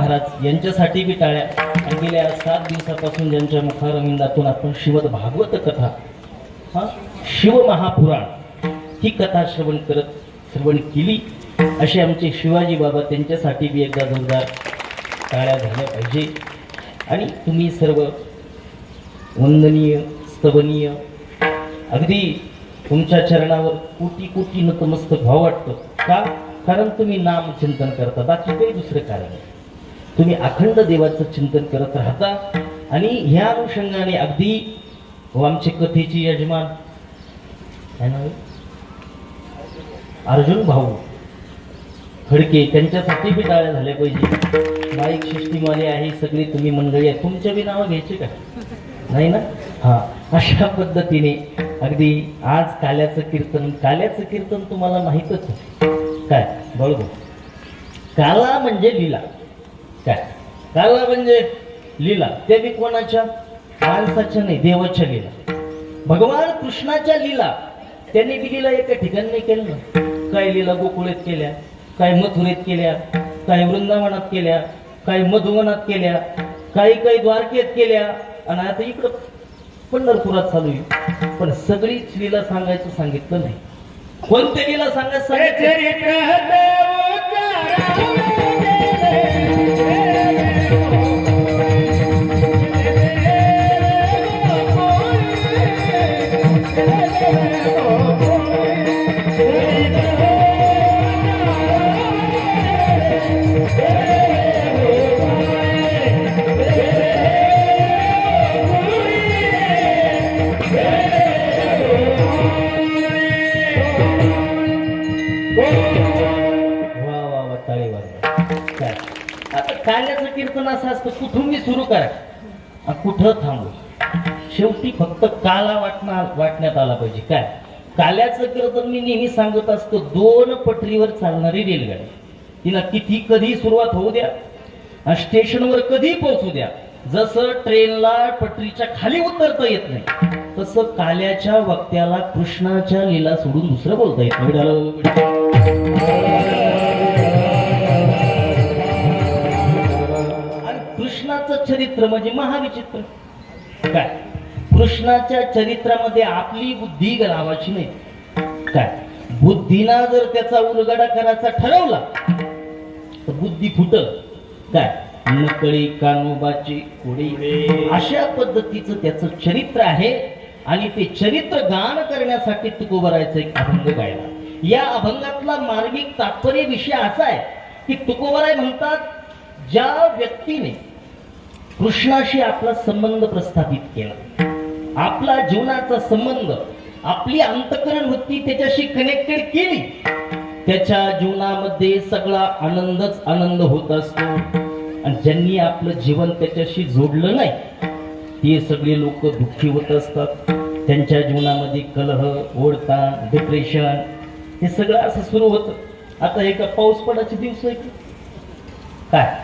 महाराज यांच्यासाठी बी टाळ्या. आणि गेल्या 7 दिवसापासून ज्यांच्या मुखारविंदातून आपण श्रीमद भागवत कथा, शिव महापुराण ही कथा श्रवण केली, असे आमचे शिवाजी बाबा, त्यांच्यासाठी बी एकदा जोरदार टाळ्या झाल्या पाहिजे. आणि तुम्ही सर्व वंदनीय, स्तवनीय, अगदी तुमच्या चरणावर कोटी कोटी नतमस्तक भाव वाटतं. का? कारण तुम्ही नाम चिंतन करता, बाकी काही दुसरं कारण नाही. तुम्ही अखंड देवाचं चिंतन करत राहता. आणि ह्या अनुषंगाने अगदी आमचे कथेचे यजमान काय नाव, अर्जुन भाऊ खडके, त्यांच्यासाठी बी टाळ्या झाल्या पाहिजे. माईक सिस्टीमवाले आहे सगळे, तुम्ही मंडळी आहे, तुमच्या बी नावं घ्यायचे का नाही ना? हा, अशा पद्धतीने अगदी आज काल्याचं कीर्तन तुम्हाला माहीतच काय बरोबर. काला म्हणजे लीला, काय काला म्हणजे लीला, ते बी कोणाच्या, माणसाच्या नाही, देवाच्या लीला. भगवान कृष्णाच्या लीला त्यांनी बी लीला एका ठिकाणी नाही केलं ना. काही लीला गोकुळेत केल्या, काही मथुरेत केल्या, काही वृंदावनात केल्या, काही मधुवनात केल्या, काही द्वारकेत केल्या, आणि आता इकडं पंढरपुरात चालू आहे. पण सगळीच लीला सांगायचं सांगितलं नाही. कोणत्या लीला सांगायचं काल्याचं कीर्तन असं असतं, कुठून मी सुरू करा, कुठं थांबू. शेवटी फक्त काला वाटण्यात आला पाहिजे. काय काल्याचं कीर्तन मी नेहमी सांगत असतो, 2 पटरीवर चालणारी रेलगाडी, तिला किती कधी सुरुवात होऊ द्या, स्टेशनवर कधी पोहोचू द्या. जसं ट्रेनला पटरीच्या खाली उतरता येत नाही, तसं काल्याच्या वक्त्याला कृष्णाच्या लीला सोडून दुसरं बोलता येत नाही. कृष्णाचं चरित्र म्हणजे महाविचित्र. काय कृष्णाच्या चरित्रामध्ये आपली बुद्धी गलावाची नाही. काय बुद्धीना जर त्याचा उलगडा करायचा ठरवला तर बुद्धी फुटल. काय नकळी कानोबाची कोडी, अशा पद्धतीचं त्याचं चरित्र आहे. आणि ते चरित्र गान करण्यासाठी तुकोबरायचं एक अभंग गायला. या अभंगातला मार्मिक तात्पर्य विषय असा आहे की तुकोबराय म्हणतात, ज्या व्यक्तीने कृष्णाशी आपला संबंध प्रस्थापित केला, आपला जीवनाचा संबंध, आपली अंतःकरण वृत्ती त्याच्याशी कनेक्टेड केली, त्याच्या जीवनामध्ये सगळा आनंदच आनंद होत असतो. आणि ज्यांनी आपलं जीवन त्याच्याशी जोडलं नाही, ते सगळे लोक दुःखी होत असतात. त्यांच्या जीवनामध्ये कलह, ओढताण, डिप्रेशन, हे सगळं असं सुरू होतं. आता हे का पाऊस पडायचे दिवस आहे की काय,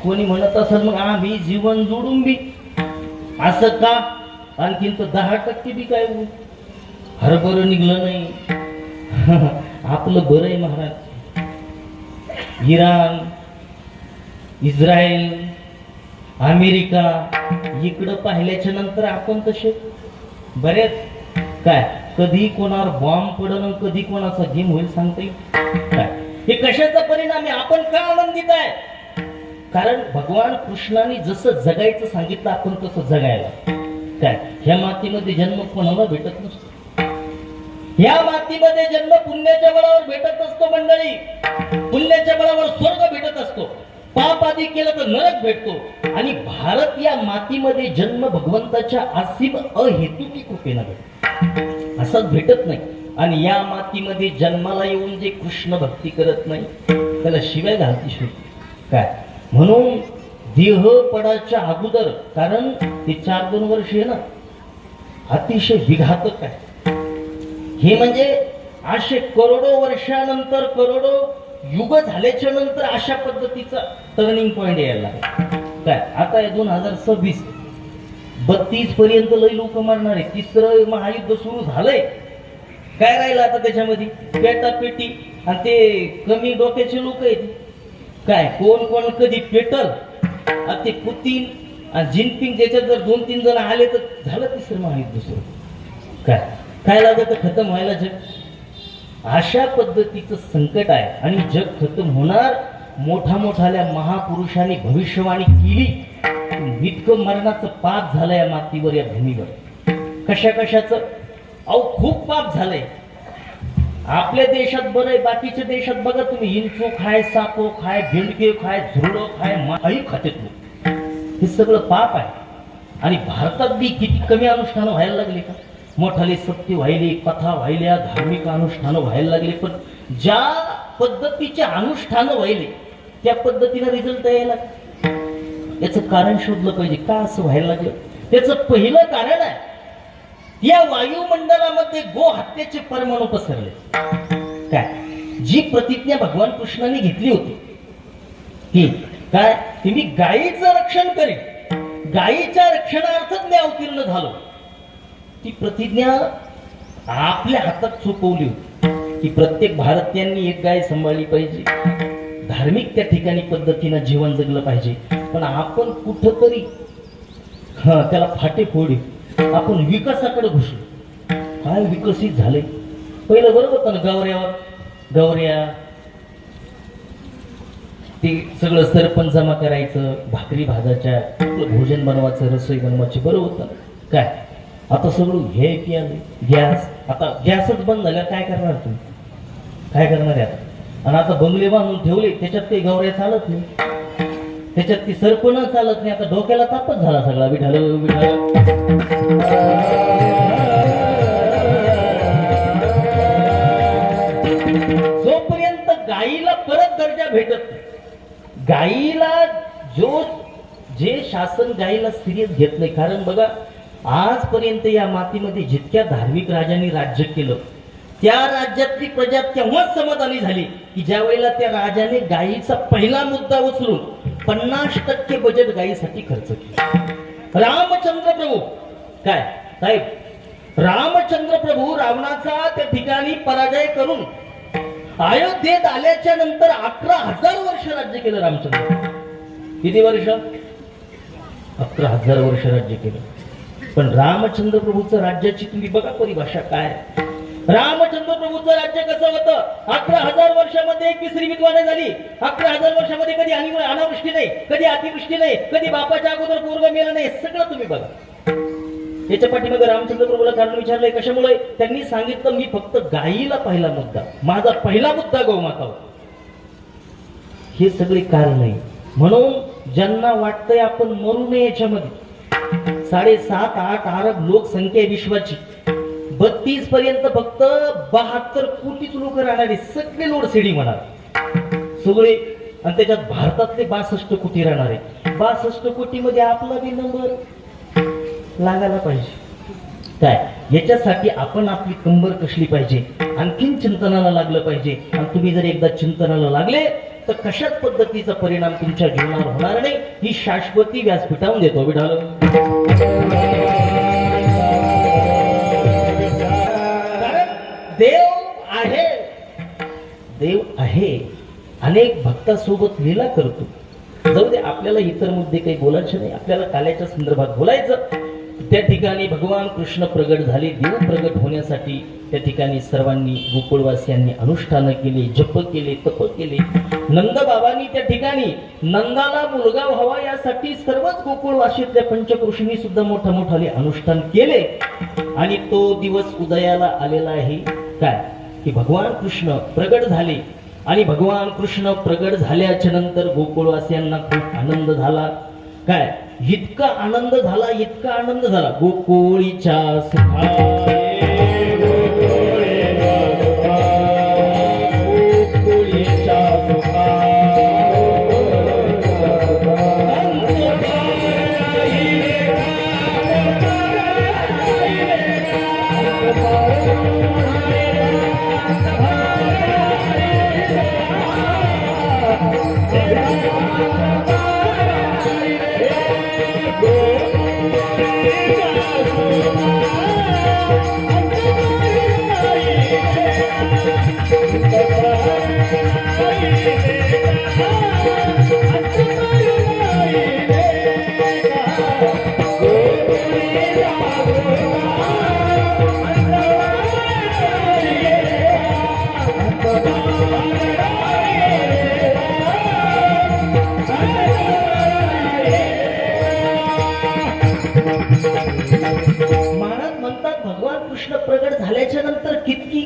कोणी म्हणत असेल मग आम्ही जीवन जोडून बी असं का, आणखीन तर 10% बी काय हरभर निघलं नाही. आपलं बरं आहे महाराज. इराण, इस्रायल, अमेरिका इकडं पाहिल्याच्या नंतर आपण तसे बरेच. काय कधी कोणावर बॉम्ब पडणं, कधी कोणाचा गेम होईल सांगता येईल काय. हे कशाचा परिणाम आहे? आपण का आनंदित आहे? कारण भगवान कृष्णाने जसं जगायचं सांगितलं आपण तसं जगायला. काय ह्या मातीमध्ये जन्म कोणाला भेटत नसतो. ह्या मातीमध्ये जन्म पुण्याच्या बळावर भेटत असतो मंडळी. पुण्याच्या बळावर स्वर्ग भेटत असतो, पाप आधी केलं तर नरक भेटतो. आणि भारत या मातीमध्ये जन्म भगवंताच्या असीम अहेतुकी कृपेनं भेटतो, असंच भेटत नाही. आणि या मातीमध्ये जन्माला येऊन जे कृष्ण भक्ती करत नाही त्याला शिवाय घालती शुद्ध. काय म्हणून देह पडाच्या अगोदर, कारण ते 4-2 वर्ष आहे ना, अतिशय विघातक आहे. हे म्हणजे असे करोडो वर्षानंतर, करोडो युग झाल्याच्या नंतर अशा पद्धतीचा टर्निंग पॉइंट यायला. काय आता 2026 32 पर्यंत लई लोक मरणार आहे. 3रं महायुद्ध सुरू झालंय. काय राहिलं आता त्याच्यामध्ये? पेटापेटी. आणि ते कमी डोक्याचे लोक आहेत. काय कोण कोण कधी पेटल आता ते पुतीन आणि जिनपिंग ज्याच्यात जर 2-3 जण आले तर झालं तिसरं महायुद्ध सुरू. काय लागत खतम व्हायला जग. अशा पद्धतीचं संकट आहे आणि जग खतम होणार. मोठ्याल्या महापुरुषांनी भविष्यवाणी केली. इतकं मरणाचं पाप झालंय या मातीवर, या भूमीवर. कशाचं अहो खूप पाप झालंय. आपल्या देशात बरं आहे, बाकीच्या देशात बघा तुम्ही, इंचू खाय, सापो खाय, भेंडके खाय, झुरडो खाय, माही खातेत लोक. हे सगळं पाप आहे. आणि भारतात बी किती कमी अनुष्ठानं व्हायला लागले का. मोठाले सत्य व्हायले, कथा व्हायल्या, धार्मिक अनुष्ठानं व्हायला लागले. पण ज्या पद्धतीचे अनुष्ठानं व्हायले त्या पद्धतीनं रिझल्ट यायला, याचं कारण शोधलं पाहिजे. का असं व्हायला लागलं. त्याचं पहिलं कारण आहे या वायुमंडलामध्ये गो हत्याचे परमाणु पसरले. काय जी प्रतिज्ञा भगवान कृष्णाने घेतली होती की काय की मी गायीचं रक्षण करीन, गायीच्या रक्षणार्थच मी अवतीर्ण झालो, ती प्रतिज्ञा आपल्या हातात सोपवली होती की प्रत्येक भारतीयांनी एक गाय सांभाळली पाहिजे, धार्मिक त्या ठिकाणी पद्धतीनं जीवन जगलं पाहिजे. पण आपण कुठंतरी त्याला फाटे फोडी, आपण विकासाकडे घुसलो. काय विकसित झाले. पहिलं बरोबर होतं ना, गौऱ्या ते सगळं सरपंच जमा करायचं, भाकरी भाजायच्या, भोजन बनवायचं, रसोई बनवायची, बरोबर होतं. काय आता सगळं हे की आले गॅस. आता गॅसच बंद झाल्या, काय करणार तुम्ही, काय करणार आहे आता. आणि आता बंगले बांधून ठेवले, त्याच्यात काही गौऱ्या चालत नाही, त्याच्यात ती सरपण चालत नाही. आता डोक्याला तापच झाला सगळा. विठाल जोपर्यंत गायीला परत दर्जा भेटत नाही, गायीला जे शासन गायीला सिरियस घेत नाही. कारण बघा आजपर्यंत या मातीमध्ये जितक्या धार्मिक राजांनी राज्य केलं त्या राज्यातली प्रजा तेव्हाच समाधानी झाली की ज्या वेळेला त्या राजाने गायीचा पहिला मुद्दा उचलून 50% बजेट गायीसाठी खर्च केला. रामचंद्र प्रभू काय साहेब, रामचंद्र प्रभू रावणाचा त्या ठिकाणी पराजय करून अयोध्येत आल्याच्या नंतर 11,000 वर्ष राज्य केलं रामचंद्र. किती वर्ष? 11,000 वर्ष राज्य केलं. पण रामचंद्र प्रभूचं राज्याची तुम्ही बघा परिभाषा काय. रामचंद्र प्रभूचं राज्य कसं होतं. 11,000 वर्षामध्ये एक तिसरी विद्वाने झाली. 11,000 वर्षामध्ये कधी अनावृष्टी नाही, कधी अतिवृष्टी नाही, कधी बापाच्या अगोदर पोरग मेलं नाही. सगळं तुम्ही बघा. याच्या पाठीमागे रामचंद्र प्रभूला कारण विचारलंय कशामुळे. त्यांनी सांगितलं मी फक्त गायीला पहिला मुद्दा, माझा पहिला मुद्दा गौमाता होता. हे सगळे कारण आहे. म्हणून ज्यांना वाटतंय आपण मरू नये याच्यामध्ये, 7.5-8 अरब लोकसंख्या आहे विश्वाची, 32 पर्यंत फक्त 72 कोटीच लोक राहणारे, सगळे लोड शेडिंग होणार सगळे. आणि त्याच्यात भारतातले 62 कोटी राहणारे. 62 कोटी मध्ये आपला बी नंबर लागायला पाहिजे. काय याच्यासाठी आपण आपली कंबर कसली पाहिजे, आणखीन चिंतनाला लागलं पाहिजे. आणि तुम्ही जर एकदा चिंतनाला लागले तर कशाच पद्धतीचा परिणाम तुमच्या जीवनावर होणार नाही ही शाश्वती व्यासपीठावून देतो. विठाल देव आहे, अनेक भक्तासोबत लीला करतो. जाऊ दे, आपल्याला इतर मुद्दे काही बोलायचे नाही, आपल्याला काल्याच्या संदर्भात बोलायचं. त्या ठिकाणी भगवान कृष्ण प्रगट झाले. देव प्रगट होण्यासाठी त्या ठिकाणी सर्वांनी गोकुळवासियांनी अनुष्ठानं केली, जप केले, तप केले. नंद बाबांनी त्या ठिकाणी नंदाला मुलगा व्हावा यासाठी सर्वच गोकुळवासीतल्या पंचकृषींनी सुद्धा मोठाले अनुष्ठान केले. आणि तो दिवस उदयाला आलेला आहे काय की भगवान कृष्ण प्रगट झाले. आणि भगवान कृष्ण प्रगट झाल्याच्या नंतर गोकुळवासियांना खूप आनंद झाला. काय इतका आनंद झाला गोकुळीच्या सुखाये, गोकुळीच्या सुखाये. महाराज म्हणतात भगवान कृष्ण प्रगट झाल्याच्या नंतर किती